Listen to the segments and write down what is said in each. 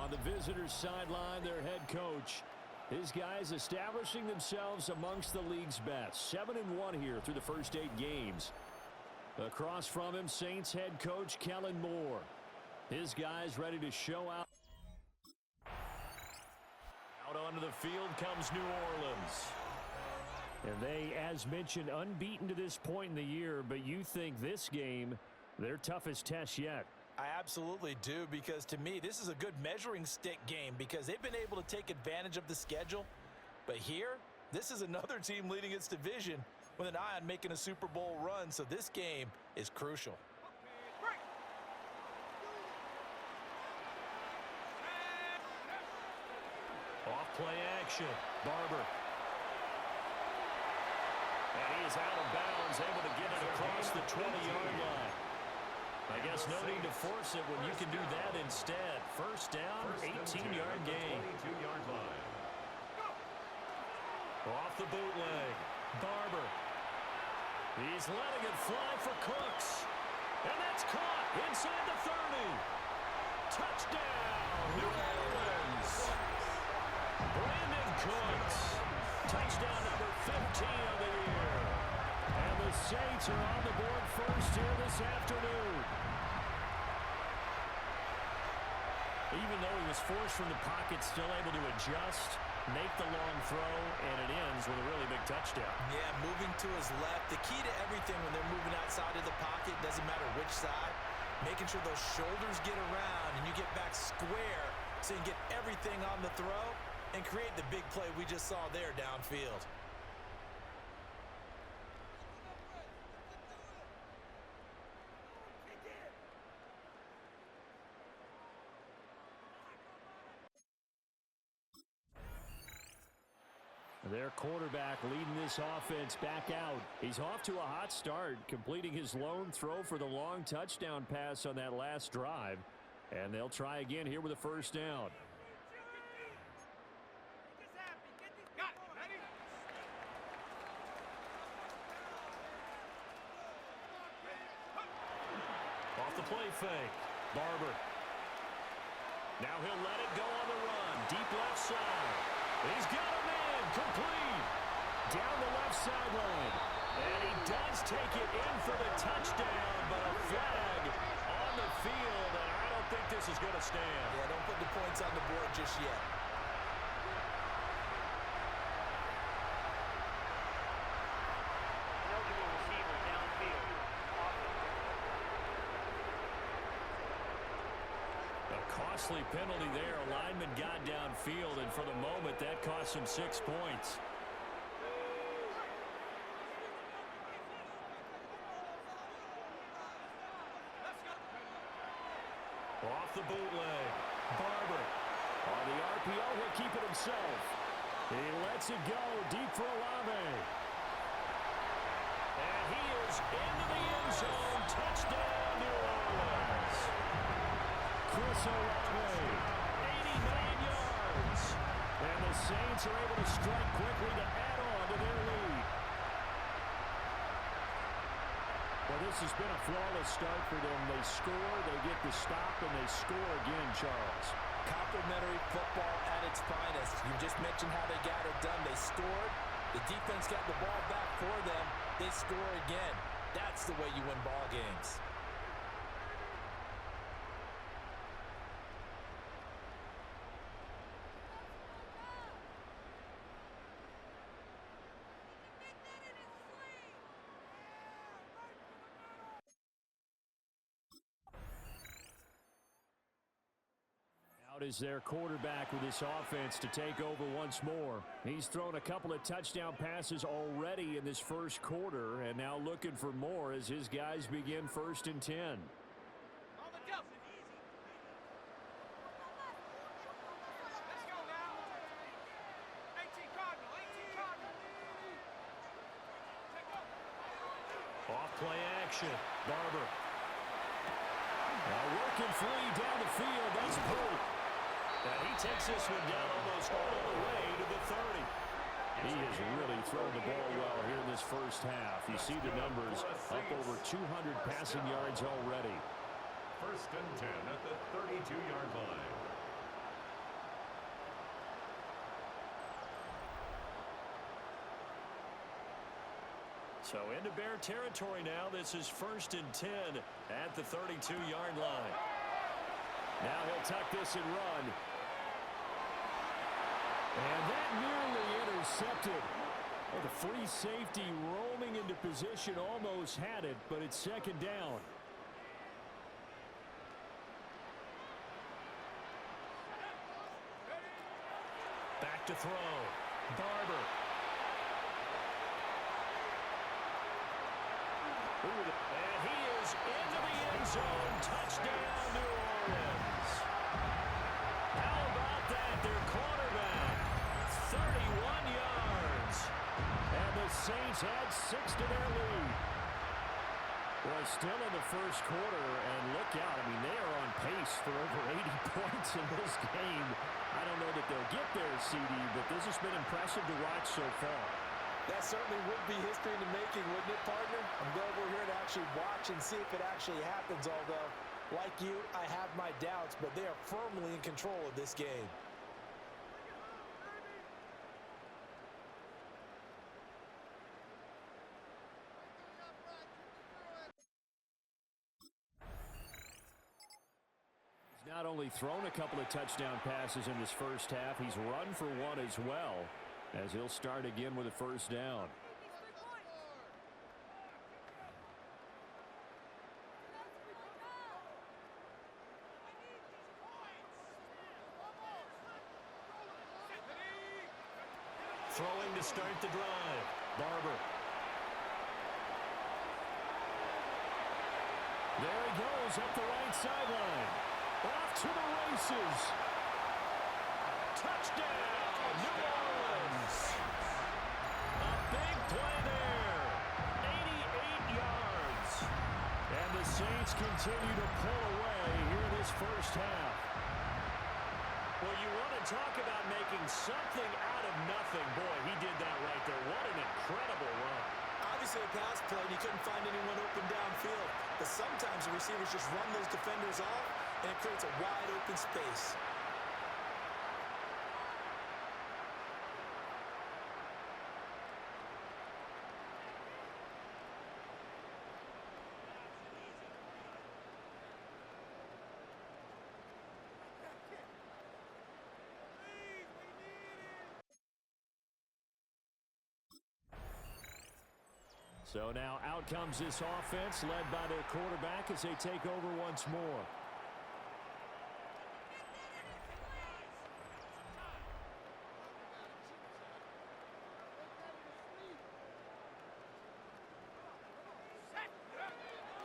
On the visitors' sideline, their head coach. His guys establishing themselves amongst the league's best. 7-1 here through the first 8 games. Across from him, Saints head coach Kellen Moore. His guys ready to show out. Out onto the field comes New Orleans. And they, as mentioned, unbeaten to this point in the year, but you think this game, their toughest test yet. I absolutely do, because to me, this is a good measuring stick game because they've been able to take advantage of the schedule. But here, this is another team leading its division with an eye on making a Super Bowl run, so this game is crucial. Off play action, Barber. And he is out of bounds, able to get it across the 20-yard line. I guess no need to force it when you can do that instead. First down, 18-yard gain. Off the bootleg, Barber. He's letting it fly for Cooks. And that's caught inside the 30. Touchdown, New Orleans. Brandon Cooks. Touchdown number 15 of the year. And the Saints are on the board first here this afternoon. Even though he was forced from the pocket, still able to adjust, make the long throw, and it ends with a really big touchdown. Yeah, moving to his left. The key to everything when they're moving outside of the pocket, doesn't matter which side, making sure those shoulders get around and you get back square so you can get everything on the throw and create the big play we just saw there downfield. Their quarterback leading this offense back out. He's off to a hot start, completing his lone throw for the long touchdown pass on that last drive. And they'll try again here with a first down. Off the play fake, Barber. Now he'll let it go on the run. Deep left side. He's got a man complete. Down the left sideline. And he does take it in for the touchdown, but a flag on the field, and I don't think this is going to stand. Yeah, don't put the points on the board just yet. Costly penalty there. A lineman got downfield, and for the moment, that cost him 6 points. Off the bootleg, Barber. On the RPO, he'll keep it himself. He lets it go deep for Olave. And he is into the end zone. Touchdown, New Orleans. Chris Olave, 89 yards. And the Saints are able to strike quickly to add on to their lead. Well, this has been a flawless start for them. They score, they get the stop, and they score again, Charles. Complimentary football at its finest. You just mentioned how they got it done. They scored. The defense got the ball back for them. They score again. That's the way you win ball games. Is their quarterback with this offense to take over once more. He's thrown a couple of touchdown passes already in this first quarter, and now looking for more as his guys begin 1st and 10. Off play action, Barber. Now working free down the field, that's Pope. And he takes this one down almost all the way to the 30. He has really thrown the ball well here in this first half. You see the numbers, up over 200 passing yards already. 1st and 10 at the 32-yard line. So into Bear territory now. This is 1st and 10 at the 32-yard line. Now he'll tuck this and run. And that nearly intercepted. Well, the free safety roaming into position almost had it, but it's 2nd down. Back to throw. Barber. And he is into the end zone. Touchdown, New Orleans. How about that? Their quarterback, 31 yards. And the Saints add 6 to their lead. Well, still in the first quarter, and look out. I mean, they are on pace for over 80 points in this game. I don't know that they'll get there, CD, but this has been impressive to watch so far. That certainly would be history in the making, wouldn't it, partner? I'm glad we're here to actually watch and see if it actually happens, although, like you, I have my doubts, but they are firmly in control of this game. He's not only thrown a couple of touchdown passes in this first half, he's run for one as well, as he'll start again with a 1st down. Throwing to start the drive. Barber. There he goes up the right sideline. Off to the races. Touchdown, New Orleans. A big play there. 88 yards. And the Saints continue to pull away here in this first half. Well, you want to talk about making something out of nothing. Boy, he did that right there. What an incredible run. Obviously a pass play, and he couldn't find anyone open downfield. But sometimes the receivers just run those defenders off, and it creates a wide open space. So now out comes this offense led by their quarterback as they take over once more.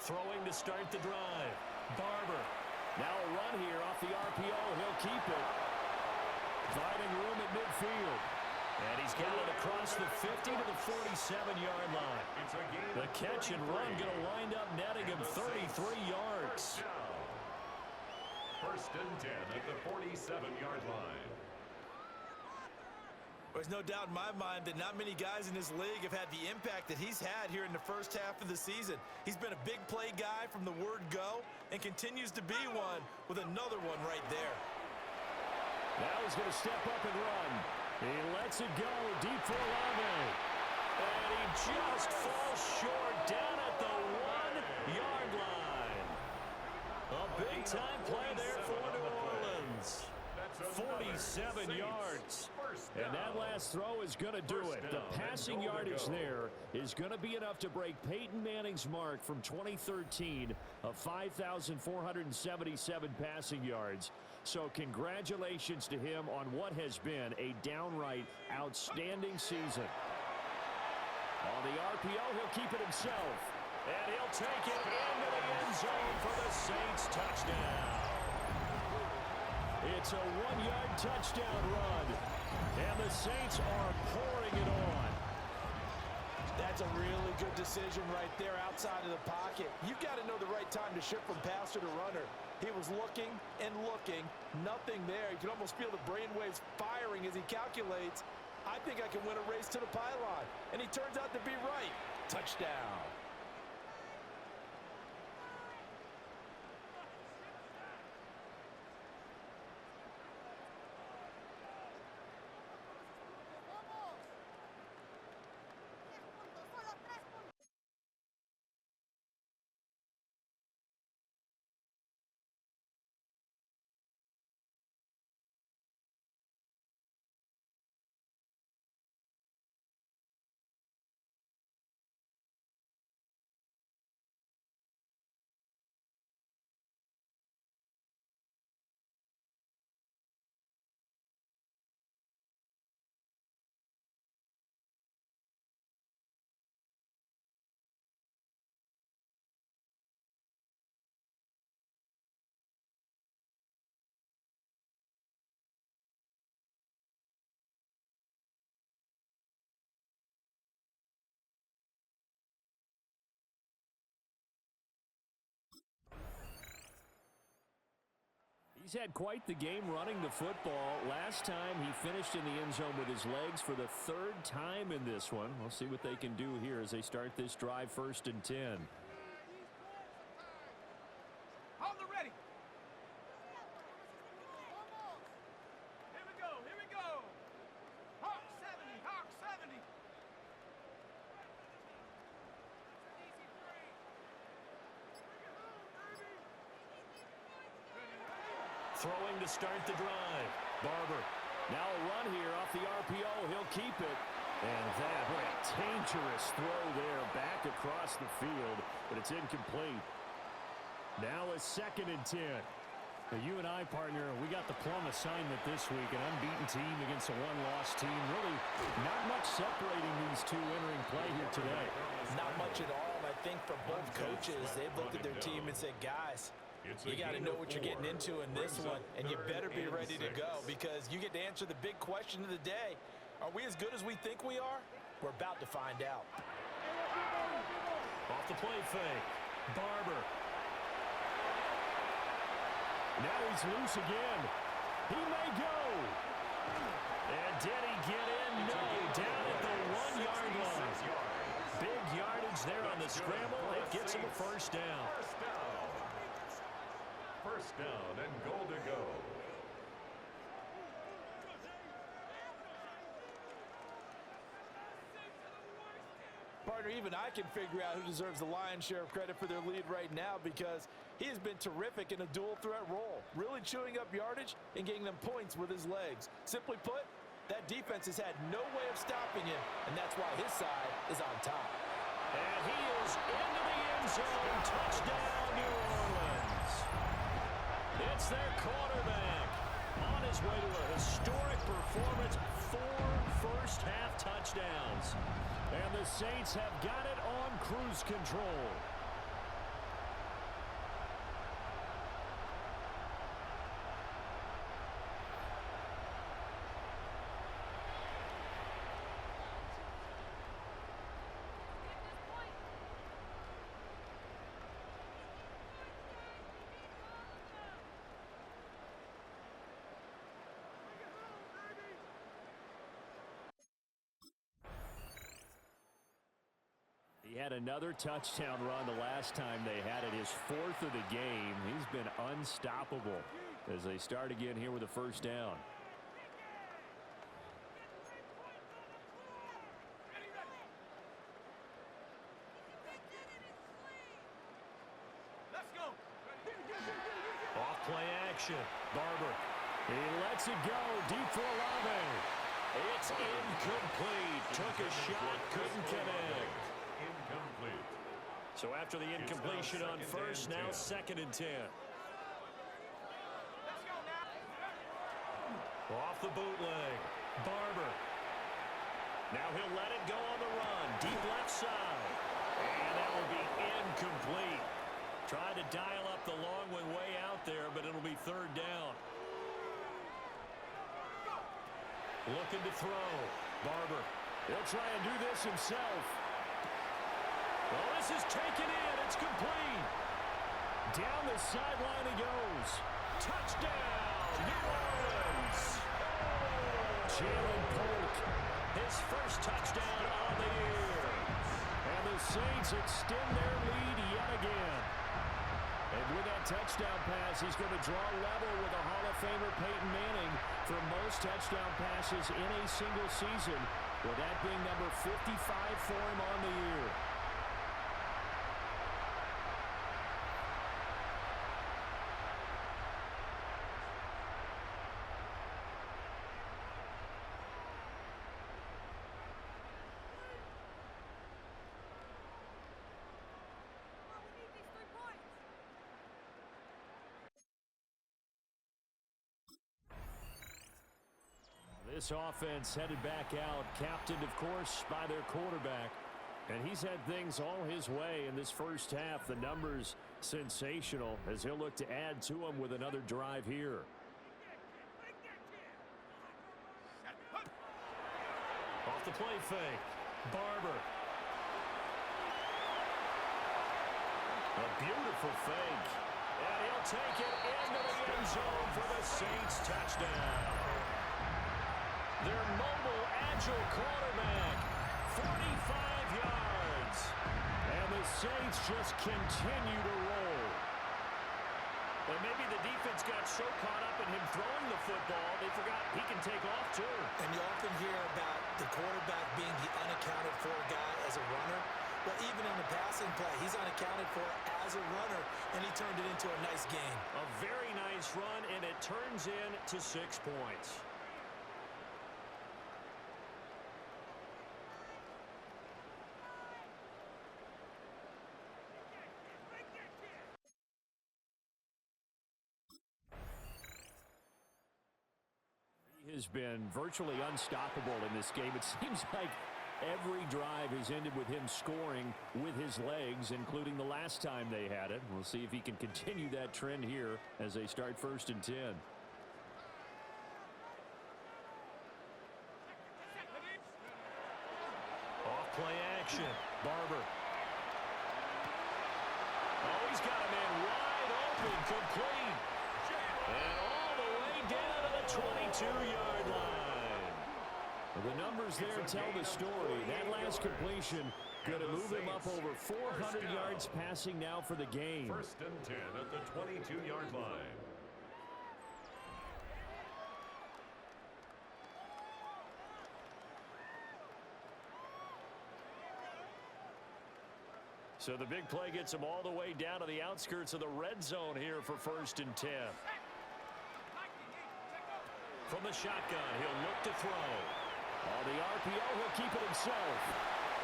Throwing to start the drive. Barber. Now a run here off the RPO. He'll keep it. Finding room at midfield. And he's got it across the 50 to the 47-yard line. The catch and run going to wind up netting him 33 yards. 1st and 10 at the 47-yard line. There's no doubt in my mind that not many guys in this league have had the impact that he's had here in the first half of the season. He's been a big play guy from the word go and continues to be one with another one right there. Now he's going to step up and run. He lets it go deep for Olave. And he just falls short down at the 1-yard line. A big-time play there for New Orleans. 47 yards. And that last throw is going to do it. The passing yardage there is going to be enough to break Peyton Manning's mark from 2013 of 5,477 passing yards. So congratulations to him on what has been a downright outstanding season. On the RPO, he'll keep it himself. And he'll take it into the end zone for the Saints touchdown. It's a 1-yard touchdown run. And the Saints are pouring it on. That's a really good decision right there outside of the pocket. You've got to know the right time to shift from passer to runner. He was looking and looking, nothing there. You can almost feel the brainwaves firing as he calculates, I think I can win a race to the pylon. And he turns out to be right. Touchdown. He's had quite the game running the football. Last time he finished in the end zone with his legs for the third time in this one. We'll see what they can do here as they start this drive 1st and 10. Hold it ready. Here we go. Here we go. Hawk 70. Hawk 70. Throwing to start the drive. Barber. Now a run here off the RPO. He'll keep it. And that, what a dangerous throw there back across the field. But it's incomplete. Now a 2nd and 10. Now you and I, partner, we got the plum assignment this week. An unbeaten team against a one-loss team. Really not much separating these two entering play here today. Not much at all. I think for both coaches, they've looked at their team and said, guys, you got to know what you're getting into in this one, and you better be ready to go because you get to answer the big question of the day. Are we as good as we think we are? We're about to find out. Off the play fake. Barber. Now he's loose again. He may go. And did he get in? No, down at the 1-yard line. Big yardage there on the scramble. It gets him a first down. First down and goal to go. Partner, even I can figure out who deserves the lion's share of credit for their lead right now because he has been terrific in a dual threat role, really chewing up yardage and getting them points with his legs. Simply put, that defense has had no way of stopping him, and that's why his side is on top. And he is into the end zone. Touchdown, New Orleans. It's their quarterback on his way to a historic performance. 4 first-half touchdowns. And the Saints have got it on cruise control. He had another touchdown run the last time they had it, his 4th of the game. He's been unstoppable as they start again here with a first down. Let's go. Off play action. Barber. He lets it go deep for Olave. It's incomplete. Took a shot, couldn't connect. Incomplete. So after the incompletion on first, now 2nd and 10. Let's go now. Off the bootleg. Barber. Now he'll let it go on the run. Deep left side. And that will be incomplete. Tried to dial up the long one way out there, but it'll be 3rd down. Looking to throw. Barber. He'll try and do this himself. Well, this is taken in. It's complete. Down the sideline he goes. Touchdown, New Orleans. Jalen Polk, his first touchdown on the year. And the Saints extend their lead yet again. And with that touchdown pass, he's going to draw level with a Hall of Famer Peyton Manning for most touchdown passes in a single season, with that being number 55 for him on the year. This offense headed back out, captained, of course, by their quarterback. And he's had things all his way in this first half. The numbers sensational as he'll look to add to them with another drive here. Off the play fake. Barber. A beautiful fake. And he'll take it into the end zone for the Saints touchdown. Their mobile, agile quarterback, 45 yards. And the Saints just continue to roll. And maybe the defense got so caught up in him throwing the football, they forgot he can take off too. And you often hear about the quarterback being the unaccounted for guy as a runner. Well, even on the passing play, he's unaccounted for as a runner, and he turned it into a nice game. A very nice run, and it turns into 6 points. He has been virtually unstoppable in this game. It seems like every drive has ended with him scoring with his legs, including the last time they had it. We'll see if he can continue that trend here as they start 1st and 10. Off play action. Barber. Oh, he's got a man wide open, complete. And all the way down to the 22-yard line. The numbers there tell the story. That last completion going to move him up over 400 yards passing now for the game. 1st and 10 at the 22-yard line. So the big play gets him all the way down to the outskirts of the red zone here for 1st and 10. From the shotgun, he'll look to throw. On the RPO, he'll keep it himself.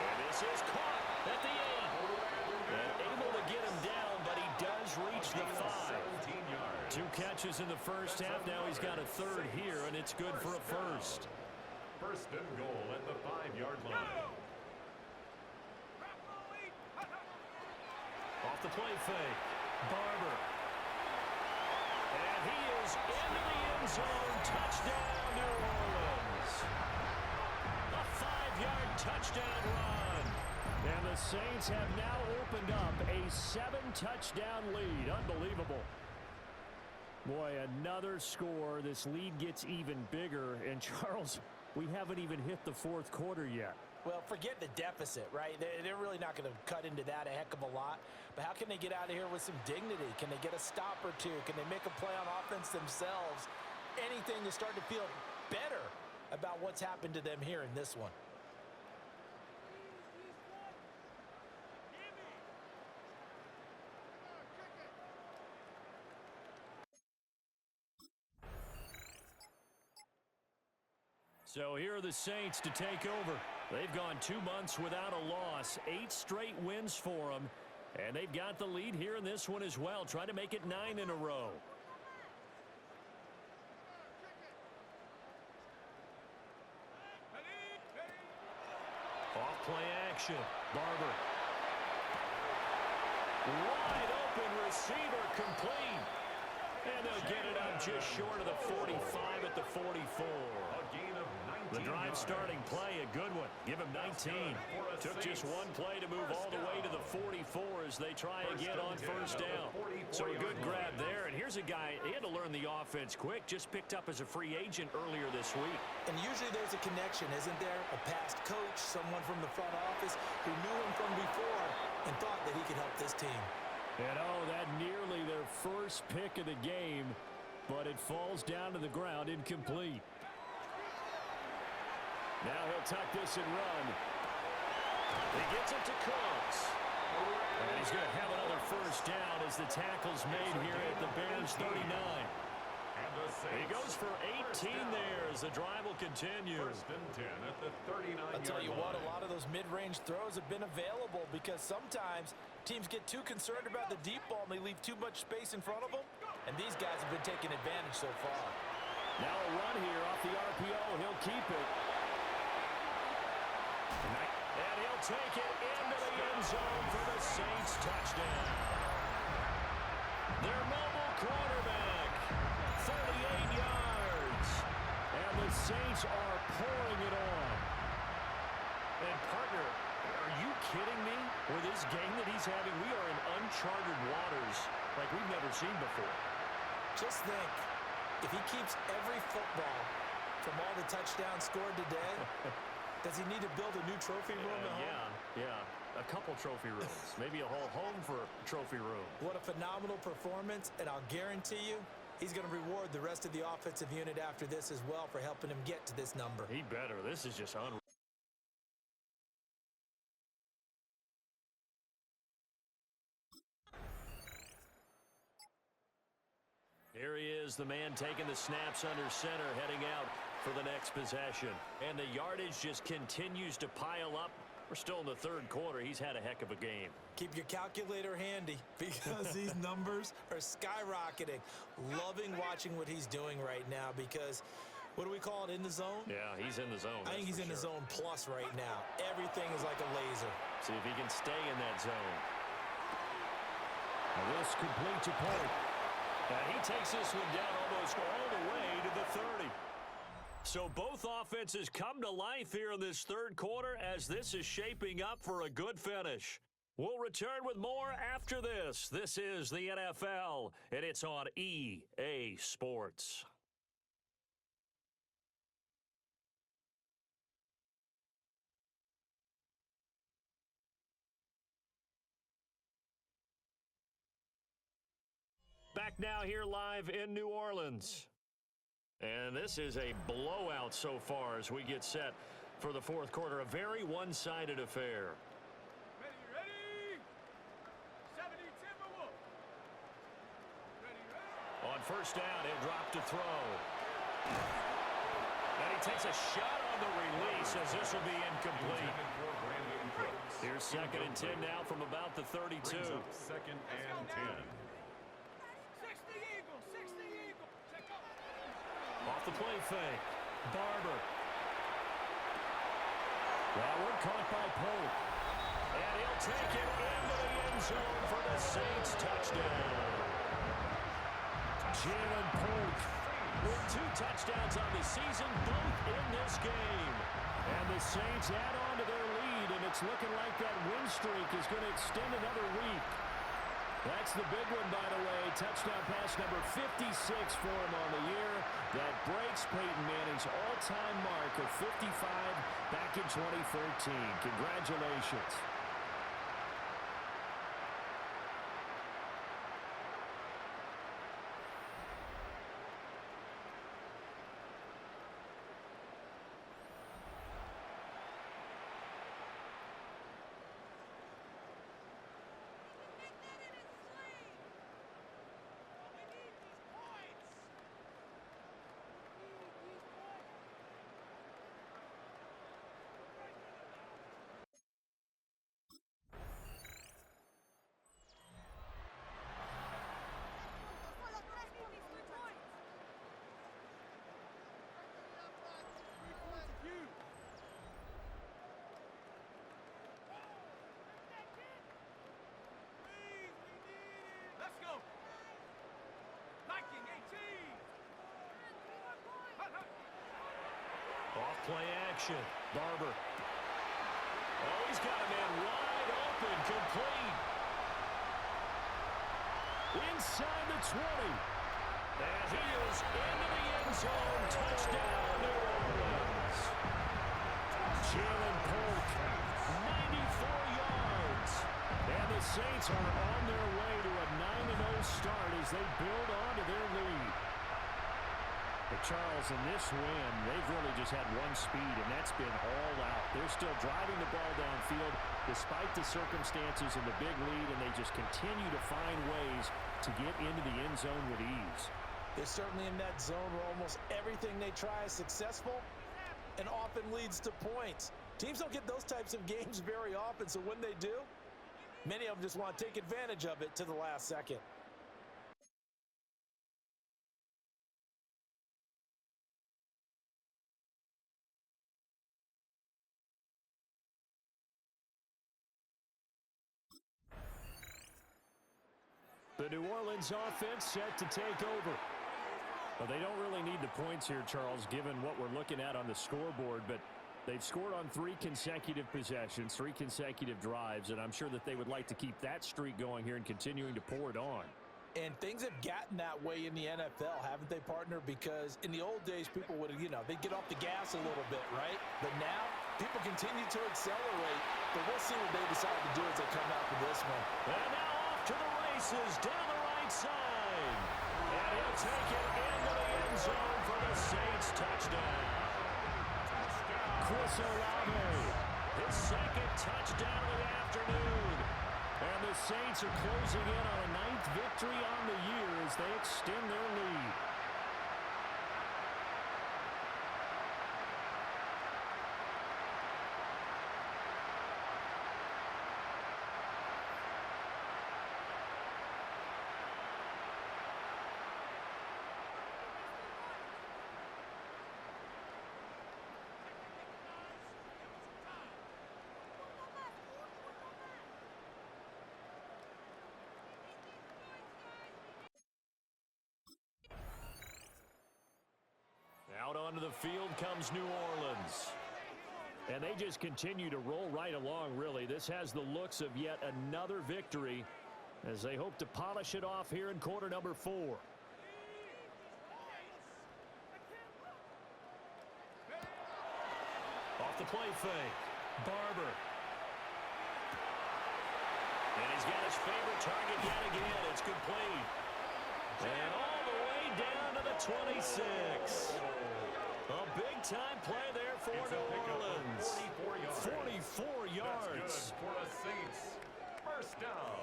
And this is caught at the 8. And able to get him down, but he does reach the 5. 2 catches in the first half. Now he's got a 3rd here, and it's good for a 1st. 1st and goal at the 5-yard line. Off the play fake. Barber. And he is into the end zone. Touchdown, New Orleans. A 5-yard touchdown run. And the Saints have now opened up a 7-touchdown lead. Unbelievable. Boy, another score. This lead gets even bigger. And, Charles, we haven't even hit the 4th quarter yet. Well, forget the deficit, right? They're really not going to cut into that a heck of a lot. But how can they get out of here with some dignity? Can they get a stop or two? Can they make a play on offense themselves? Anything to start to feel better about what's happened to them here in this one. So here are the Saints to take over. They've gone 2 months without a loss, 8 straight wins for them, and they've got the lead here in this one as well, trying to make it 9 in a row. Off play action. Barber. Wide open receiver, complete. And they'll get it up just short of the 45 at the 44. The drive starting play, a good one. Give him 19. Took just one play to move all the way to the 44 as they try again on 1st down. So a good grab there. And here's a guy, he had to learn the offense quick, just picked up as a free agent earlier this week. And usually there's a connection, isn't there? A past coach, someone from the front office who knew him from before and thought that he could help this team. And oh, that nearly their first pick of the game, but it falls down to the ground incomplete. Now he'll tuck this and run. He gets it to Cooks. And he's going to have another 1st down as the tackle's made here at the Bears 39. He goes for 18 there as the drive will continue. 1st and 10 at the 39-yard line. I'll tell you what, a lot of those mid-range throws have been available because sometimes teams get too concerned about the deep ball and they leave too much space in front of them. And these guys have been taking advantage so far. Now a run here off the RPO. He'll keep it. And he'll take it into the end zone for the Saints touchdown. Their mobile quarterback, 38 yards. And the Saints are pouring it on. And partner, are you kidding me? With this game that he's having, we are in uncharted waters like we've never seen before. Just think, if he keeps every football from all the touchdowns scored today, does he need to build a new trophy room at home? Yeah. A couple trophy rooms. Maybe a whole home for a trophy room. What a phenomenal performance, and I'll guarantee you he's going to reward the rest of the offensive unit after this as well for helping him get to this number. He better. This is just unreal. Here he is, the man taking the snaps under center, heading out for the next possession. And the yardage just continues to pile up. We're still in the third quarter. He's had a heck of a game. Keep your calculator handy because these numbers are skyrocketing. Loving watching what he's doing right now because, what do we call it, in the zone? Yeah, he's in the zone. I think he's in the zone plus right now. Everything is like a laser. See if he can stay in that zone. Now this complete to Polk. He takes this one down almost all the way to the 30. So both offenses come to life here in this third quarter as this is shaping up for a good finish. We'll return with more after this. This is the NFL, and it's on EA Sports. Back now here live in New Orleans. And this is a blowout so far as we get set for the fourth quarter. A very one-sided affair. Ready? 70 Timberwolves. Ready? On first down, he'll drop to throw. And he takes a shot on the release as this will be incomplete. Here's second and 10 now from about the 32. Second and 10. 60 Eagles, 60 Eagles. Check up. Off the play fake. Barber. That one caught by Polk. And he'll take it into the end zone for the Saints touchdown. Jalen Polk With 2 touchdowns on the season, both in this game. and the Saints add on to their lead, and it's looking like that win streak is going to extend another week. That's the big one, by the way. Touchdown pass number 56 for him on the year. That breaks Peyton Manning's all-time mark of 55 back in 2013. Congratulations. Let's go. Liking 18. Hut, hut. Off play action. Barber. Oh, he's got a man wide open. Complete. Inside the 20. And he is into the end zone. Touchdown, New Orleans. Jalen Polk, 94 yards. and the Saints are on their way to a 9-0 start as they build on to their lead. But Charles, in this win, they've really just had one speed, and that's been all out. They're still driving the ball downfield despite the circumstances and the big lead, and they just continue to find ways to get into the end zone with ease. They're certainly in that zone where almost everything they try is successful and often leads to points. Teams don't get those types of games very often, so when they do, many of them just want to take advantage of it to the last second. The New Orleans offense set to take over. Well, they don't really need the points here, Charles, given what we're looking at on the scoreboard, but they've scored on 3 consecutive possessions, 3 consecutive drives, and I'm sure that they would like to keep that streak going here and continuing to pour it on. And things have gotten that way in the NFL, haven't they, partner? Because in the old days, people would, they'd get off the gas a little bit, right? But now, people continue to accelerate. But we'll see what they decide to do as they come out for this one. And now off to the races down the right side. And he'll take it into the end zone for the Saints touchdown. Chris Olave, his second touchdown of the afternoon. And the Saints are closing in on a 9th victory on the year as they extend their lead. Out onto the field comes New Orleans. And they just continue to roll right along, really. This has the looks of yet another victory as they hope to polish it off here in quarter number 4. Off the play fake. Barber. And he's got his favorite target yet again. It's complete. And all the way down to the 26. A big-time play there for New Orleans. 44 yards. For the Saints. First down.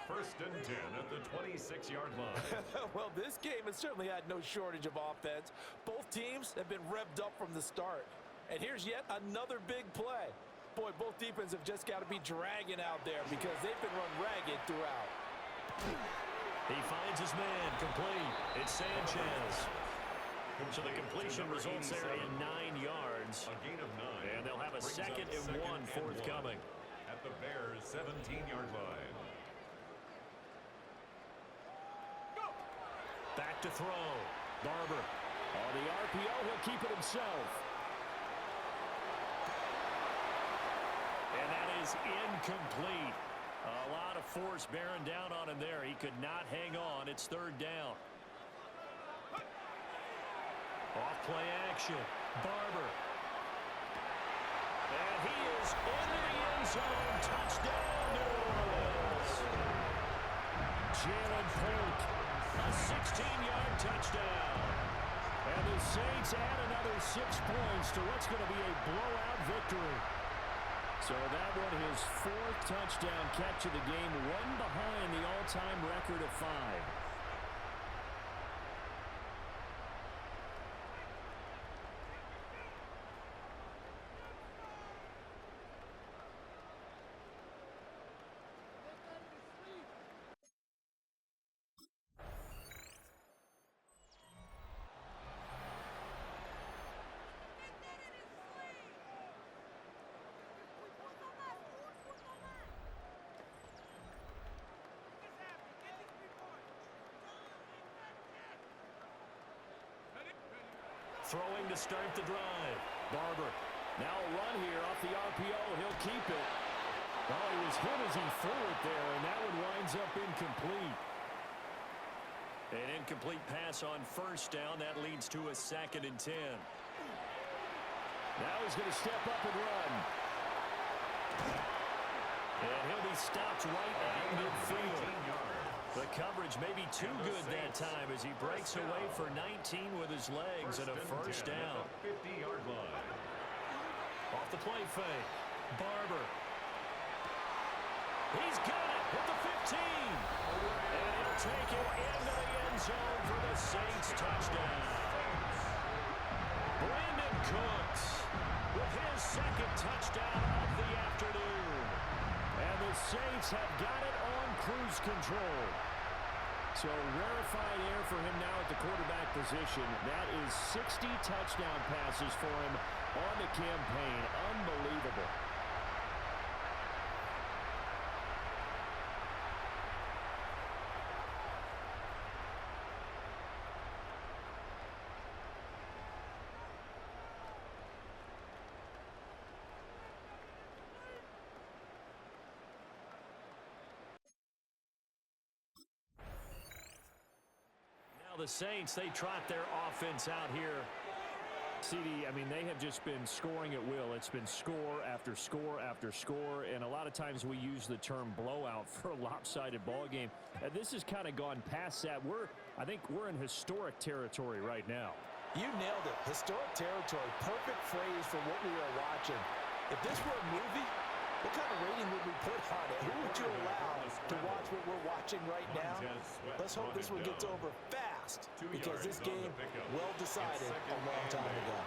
First and 10 at the 26-yard line. Well, this game has certainly had no shortage of offense. Both teams have been revved up from the start. And here's yet another big play. Boy, both defenses have just got to be dragging out there because they've been run ragged throughout. He finds his man, complete. It's Sanchez. So the completion results there in 9 yards. A gain of 9. And they'll have a second and 1 forthcoming. At the Bears' 17-yard line. Back to throw. Barber. On the RPO, he'll keep it himself. And that is incomplete. A lot of force bearing down on him there. He could not hang on. It's third down. Off play action. Barber. And he is into the end zone. Touchdown, New Orleans. Jalen Polk. A 16-yard touchdown. And the Saints add another 6 points to what's going to be a blowout victory. So that one, his 4th touchdown catch of the game, one behind the all-time record of 5. Throwing to start the drive. Barber. Now a run here off the RPO. He'll keep it. Oh, he was hit as he threw it there, and that one winds up incomplete. An incomplete pass on first down. That leads to a 2nd and 10. Now he's going to step up and run. And he'll be stopped right at midfield. The coverage may be too good that time as he breaks away for 19 with his legs and a first down. 50-yard line. Off the play fake. Barber. He's got it at the 15. And he'll take it into the end zone for the Saints touchdown. Brandon Cooks with his 2nd touchdown of the afternoon. And the Saints have got it on cruise control. So rarefied air for him now at the quarterback position. That is 60 touchdown passes for him on the campaign. Unbelievable. the Saints, they trot their offense out here. CD, I mean, they have just been scoring at will. It's been score after score after score, and a lot of times we use the term blowout for a lopsided ball game. And this has kind of gone past that. I think we're in historic territory right now. You nailed it. Historic territory. Perfect phrase for what we are watching. If this were a movie, what kind of rating would we put on it? Who would you allow to watch what we're watching right now? Let's hope this one gets over fast, because this game, well decided a long time ago.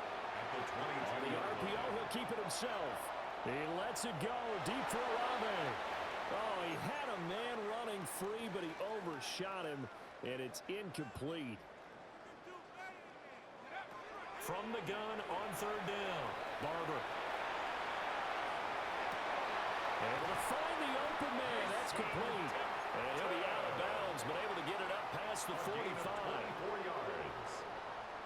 On the RPO, he'll keep it himself. He lets it go deep for Olave. Oh, he had a man running free, but he overshot him, and it's incomplete. From the gun on third down, Barber. Able to find the open man. That's complete. And he'll be out of bounds, but able to get it up past the 45. 24 yards.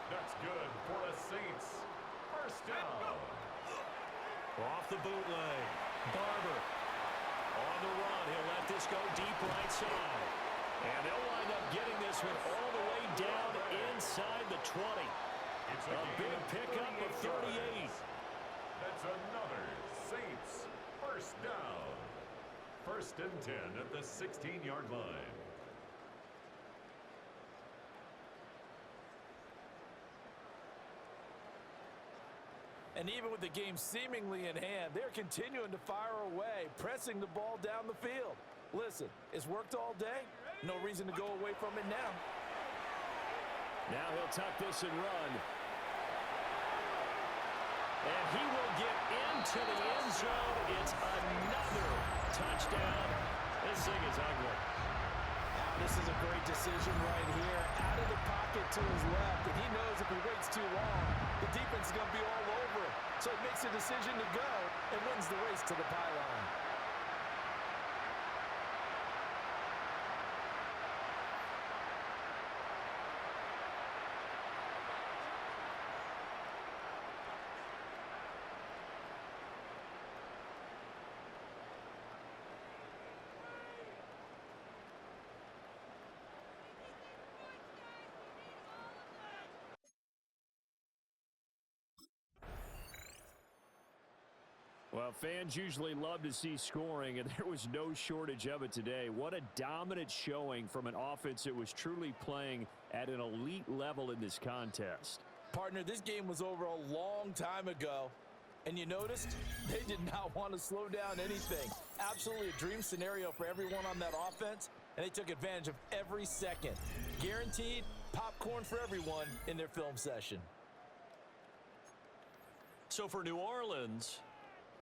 That's good for the Saints. First down. Off the bootleg. Barber. On the run. He'll let this go deep right side. And they'll wind up getting this one all the way down inside the 20. It's A big pickup of 38. That's another Saints first down. First and 10 at the 16-yard line. And even with the game seemingly in hand, they're continuing to fire away, pressing the ball down the field. Listen, it's worked all day. No reason to go away from it now. Now he'll tuck this and run. And he will get into the end zone. It's another touchdown. This thing is ugly. Now this is a great decision right here. Out of the pocket to his left, and he knows if he waits too long, the defense is going to be all over him. So he makes a decision to go and wins the race to the pylon. Well, fans usually love to see scoring, and there was no shortage of it today. What a dominant showing from an offense that was truly playing at an elite level in this contest. Partner, this game was over a long time ago, and you noticed they did not want to slow down anything. Absolutely a dream scenario for everyone on that offense, and they took advantage of every second. Guaranteed popcorn for everyone in their film session. So for New Orleans,